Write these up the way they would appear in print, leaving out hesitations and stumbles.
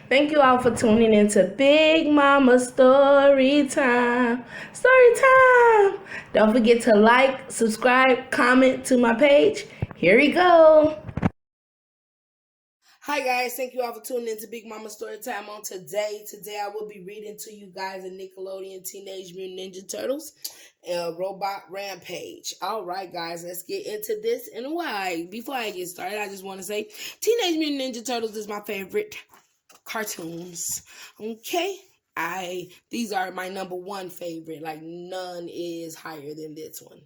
Thank you all for tuning into Big Mama Story Time. Story Time! Don't forget to like, subscribe, comment to my page. Here we go. Hi guys, thank you all for tuning into Big Mama Story Time on today. Today I will be reading to you guys a Nickelodeon Teenage Mutant Ninja Turtles Robot Rampage. Alright guys, let's get into this. And why? Before I get started, I just want to say Teenage Mutant Ninja Turtles is my favorite cartoons. Okay? These are my number one favorite. Like none is higher than this one.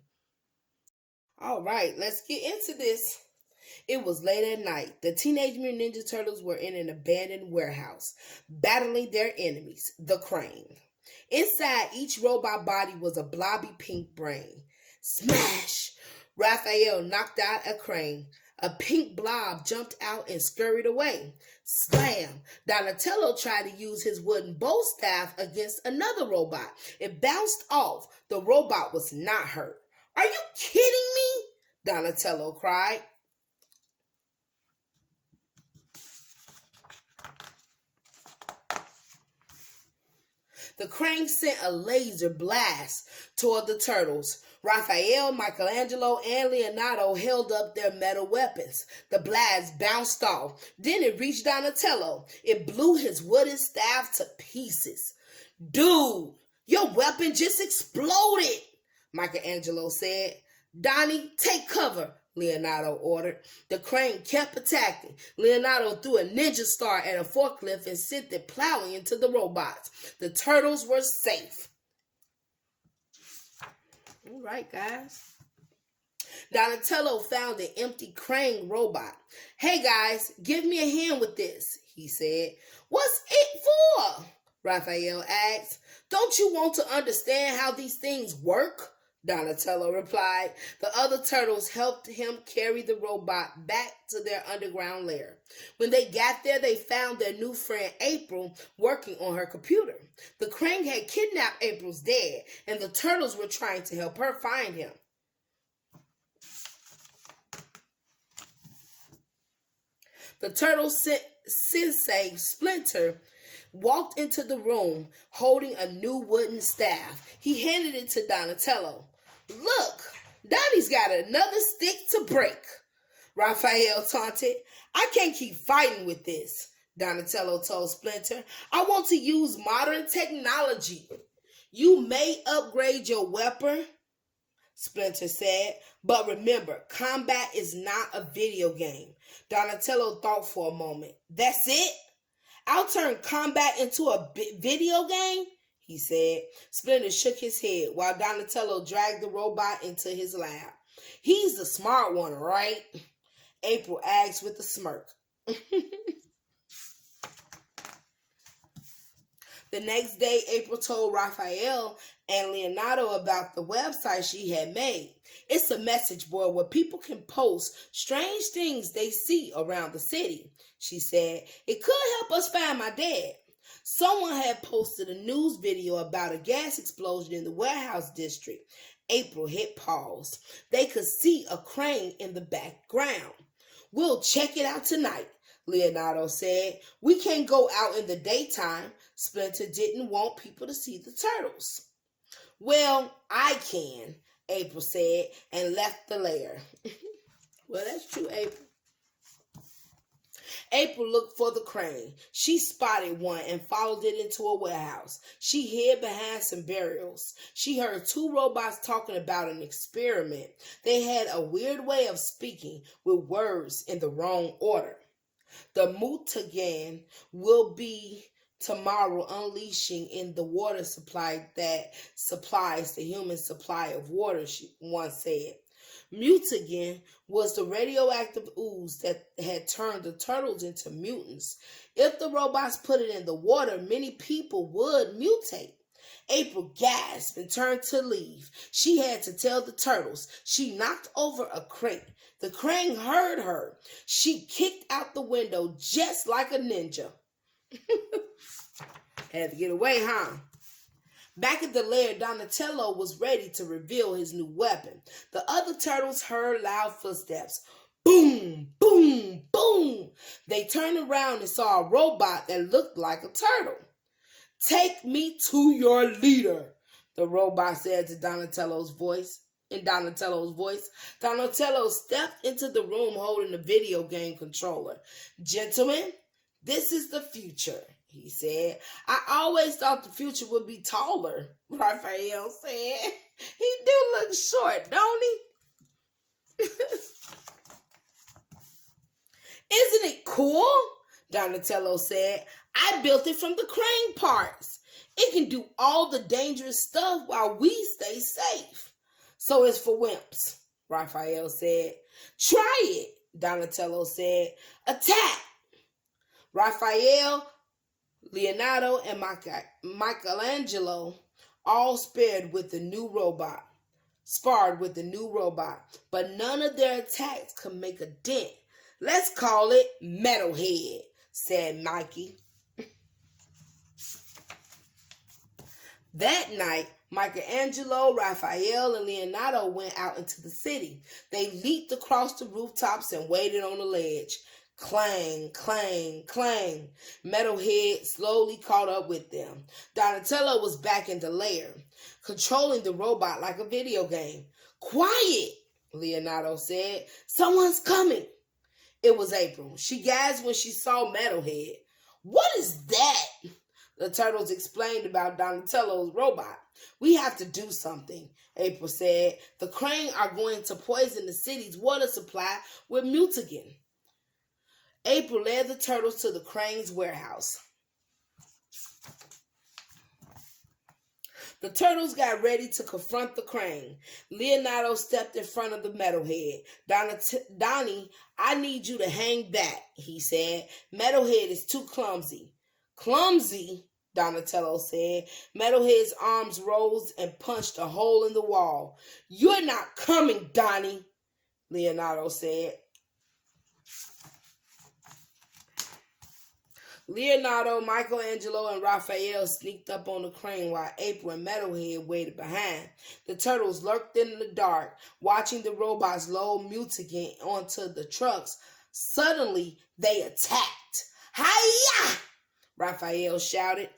Alright, let's get into this. It was late at night. The Teenage Mutant Ninja Turtles were in an abandoned warehouse, battling their enemies, the Krang. Inside each robot body was a blobby pink brain. Smash! Raphael knocked out a Krang. A pink blob jumped out and scurried away. Slam! Donatello tried to use his wooden bow staff against another robot. It bounced off. The robot was not hurt. Are you kidding me? Donatello cried. The Krang sent a laser blast toward the turtles. Raphael, Michelangelo, and Leonardo held up their metal weapons. The blast bounced off. Then it reached Donatello. It blew his wooden staff to pieces. Dude, your weapon just exploded, Michelangelo said. Donnie, take cover, Leonardo ordered. The Krang kept attacking. Leonardo threw a ninja star at a forklift and sent it plowing into the robots. The turtles were safe. All right, guys. Donatello found an empty Krang robot. Hey, guys, give me a hand with this, he said. What's it for? Raphael asked. Don't you want to understand how these things work? Donatello replied. The other turtles helped him carry the robot back to their underground lair. When they got there, they found their new friend April working on her computer. The Krang had kidnapped April's dad, and the turtles were trying to help her find him. The turtle sensei Splinter walked into the room holding a new wooden staff. He handed it to Donatello. Look, Donnie's got another stick to break, Raphael taunted. I can't keep fighting with this, Donatello told Splinter. I want to use modern technology. You may upgrade your weapon, Splinter said, but remember, combat is not a video game. Donatello thought for a moment. That's it? I'll turn combat into a video game? He said. Splinter shook his head while Donatello dragged the robot into his lab. He's the smart one, right? April asked with a smirk. The next day, April told Raphael and Leonardo about the website she had made. It's a message board where people can post strange things they see around the city, she said. It could help us find my dad. Someone had posted a news video about a gas explosion in the warehouse district. April hit pause. They could see a Krang in the background. We'll check it out tonight, Leonardo said. We can't go out in the daytime. Splinter didn't want people to see the turtles. Well, I can, April said, and left the lair. Well, that's true, April. April looked for the Krang. She spotted one and followed it into a warehouse. She hid behind some barrels. She heard two robots talking about an experiment. They had a weird way of speaking with words in the wrong order. The Mutagen will be tomorrow unleashing in the water supply that supplies the human supply of water, one said. Mutagen was the radioactive ooze that had turned the turtles into mutants. If the robots put it in the water, many people would mutate. April gasped and turned to leave. She had to tell the turtles. She knocked over a crate. The Krang heard her. She kicked out the window just like a ninja. Had to get away, huh? Back at the lair, Donatello was ready to reveal his new weapon. The other turtles heard loud footsteps. Boom, boom, boom. boom! They turned around and saw a robot that looked like a turtle. "Take me to your leader," the robot said to Donatello's voice. In Donatello's voice, Donatello stepped into the room holding a video game controller. "Gentlemen, this is the future," he said. "I always thought the future would be taller," Raphael said. "He do look short, don't he?" "Isn't it cool?" Donatello said. "I built it from the Krang parts. It can do all the dangerous stuff while we stay safe." "So it's for wimps," Raphael said. "Try it," Donatello said. "Attack!" Raphael, Leonardo, and Michelangelo all sparred with the new robot, but none of their attacks could make a dent. "Let's call it Metalhead," said Mikey. That night, Michelangelo, Raphael, and Leonardo went out into the city. They leaped across the rooftops and waited on the ledge. Clang, clang, clang. Metalhead slowly caught up with them. Donatello was back in the lair, controlling the robot like a video game. "Quiet," Leonardo said. "Someone's coming." It was April. She gasped when she saw Metalhead. "What is that?" The turtles explained about Donatello's robot. "We have to do something," April said. "The Krang are going to poison the city's water supply with mutagen." April led the turtles to the Krang's warehouse. The turtles got ready to confront the Krang. Leonardo stepped in front of the Metalhead. "Donnie, I need you to hang back," he said. "Metalhead is too clumsy." "Clumsy?" Donatello said. Metalhead's arms rose and punched a hole in the wall. "You're not coming, Donnie," Leonardo said. Leonardo, Michelangelo, and Raphael sneaked up on the Krang while April and Metalhead waited behind. The turtles lurked in the dark, watching the robots load mutagen onto the trucks. Suddenly, they attacked. "Hi-ya!" Raphael shouted.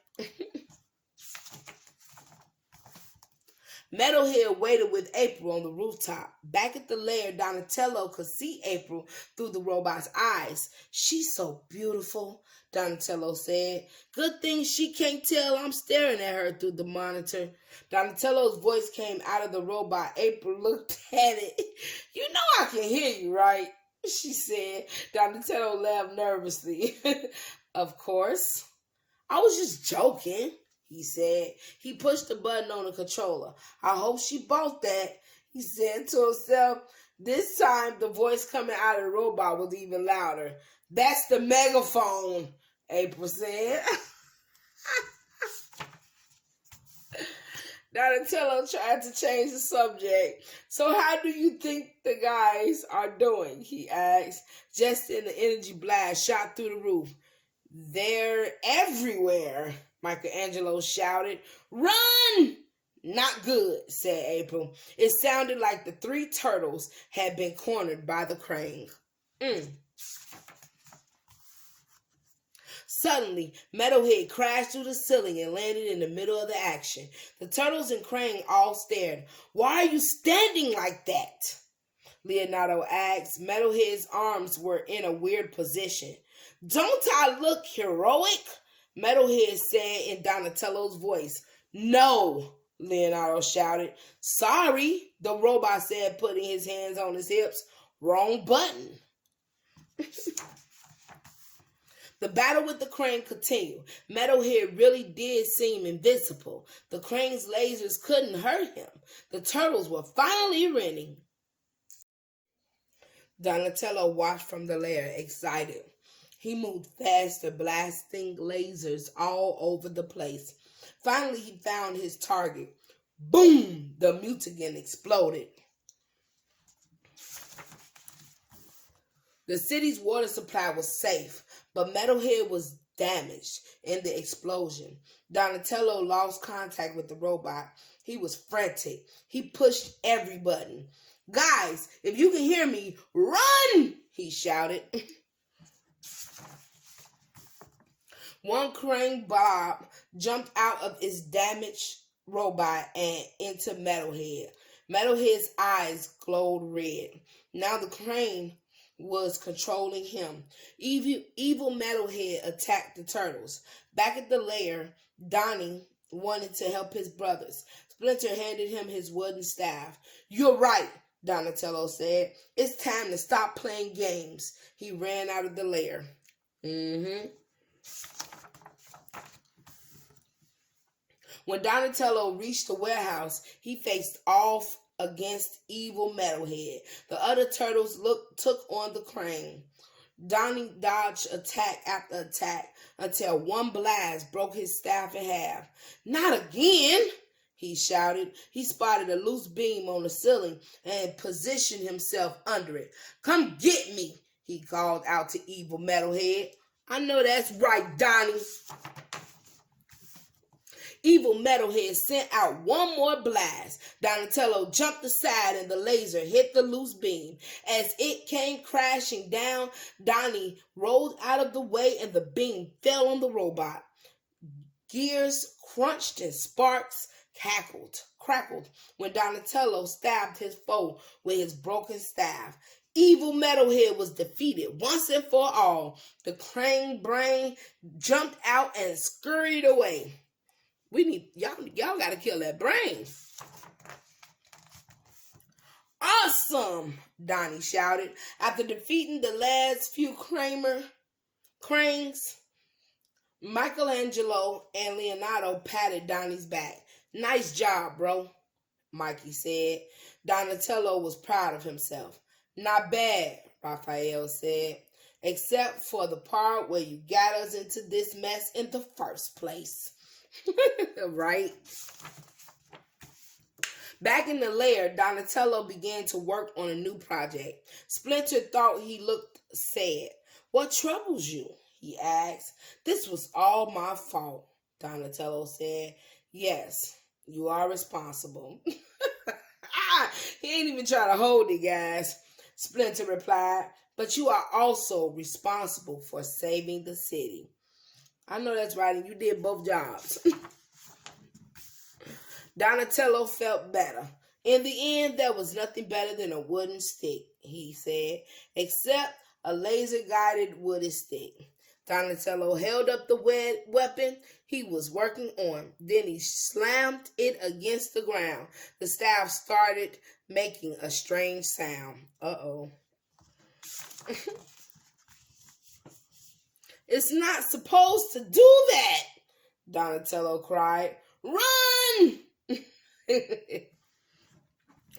Metalhead waited with April on the rooftop. Back at the lair, Donatello could see April through the robot's eyes. "She's so beautiful," Donatello said. "Good thing she can't tell I'm staring at her through the monitor." Donatello's voice came out of the robot. April looked at it. "You know I can hear you, right?" she said. Donatello laughed nervously. "Of course. I was just joking," he said. He pushed the button on the controller. "I hope she bought that," he said to himself. This time, the voice coming out of the robot was even louder. "That's the megaphone," April said. Donatello tried to change the subject. "So how do you think the guys are doing?" he asked. Just then, the energy blast shot through the roof. "They're everywhere," Michelangelo shouted. "Run!" "Not good," said April. It sounded like the three turtles had been cornered by the Krang. Suddenly, Metalhead crashed through the ceiling and landed in the middle of the action. The turtles and Krang all stared. "Why are you standing like that?" Leonardo asked. Metalhead's arms were in a weird position. "Don't I look heroic?" Metalhead said in Donatello's voice. "No," Leonardo shouted. "Sorry," the robot said, putting his hands on his hips. "Wrong button." The battle with the Krang continued. Metalhead really did seem invincible. The Krang's lasers couldn't hurt him. The turtles were finally winning. Donatello watched from the lair, excited. He moved faster, blasting lasers all over the place. Finally, he found his target. Boom! The mutagen exploded. The city's water supply was safe, but Metalhead was damaged in the explosion. Donatello lost contact with the robot. He was frantic. He pushed every button. "Guys, if you can hear me, run!" he shouted. One Krang Bob jumped out of his damaged robot and into Metalhead. Metalhead's eyes glowed red. Now the Krang was controlling him. Evil Metalhead attacked the turtles. Back at the lair, Donnie wanted to help his brothers. Splinter handed him his wooden staff. "You're right," Donatello said. "It's time to stop playing games." He ran out of the lair. When Donatello reached the warehouse, he faced off against evil Metalhead. The other turtles took on the Krang. Donnie dodged attack after attack until one blast broke his staff in half. "Not again!" he shouted. He spotted a loose beam on the ceiling and positioned himself under it. "Come get me!" he called out to evil Metalhead. "I know that's right, Donnie." Evil Metalhead sent out one more blast. Donatello jumped aside and the laser hit the loose beam. As it came crashing down, Donnie rolled out of the way and the beam fell on the robot. Gears crunched and sparks crackled when Donatello stabbed his foe with his broken staff. Evil Metalhead was defeated once and for all. The Krang brain jumped out and scurried away. We need y'all gotta kill that brain. "Awesome!" Donnie shouted. After defeating the last few Krangs, Michelangelo and Leonardo patted Donnie's back. "Nice job, bro," Mikey said. Donatello was proud of himself. "Not bad," Raphael said, "except for the part where you got us into this mess in the first place." Right? Back in the lair, Donatello began to work on a new project. Splinter thought he looked sad. "What troubles you?" he asked. "This was all my fault," Donatello said. "Yes, you are responsible." He ain't even trying to hold it, guys. Splinter replied, "But you are also responsible for saving the city." "I know that's right, and you did both jobs." Donatello felt better. "In the end, there was nothing better than a wooden stick," he said, "except a laser-guided wooden stick." Donatello held up the weapon he was working on. Then he slammed it against the ground. The staff started making a strange sound. Uh-oh. "It's not supposed to do that!" Donatello cried. "Run!"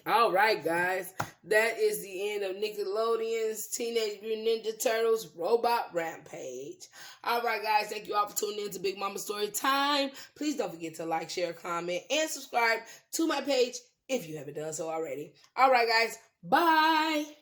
All right, guys. That is the end of Nickelodeon's Teenage Mutant Ninja Turtles Robot Rampage. All right, guys. Thank you all for tuning in to Big Mama Story Time. Please don't forget to like, share, comment, and subscribe to my page if you haven't done so already. All right, guys. Bye.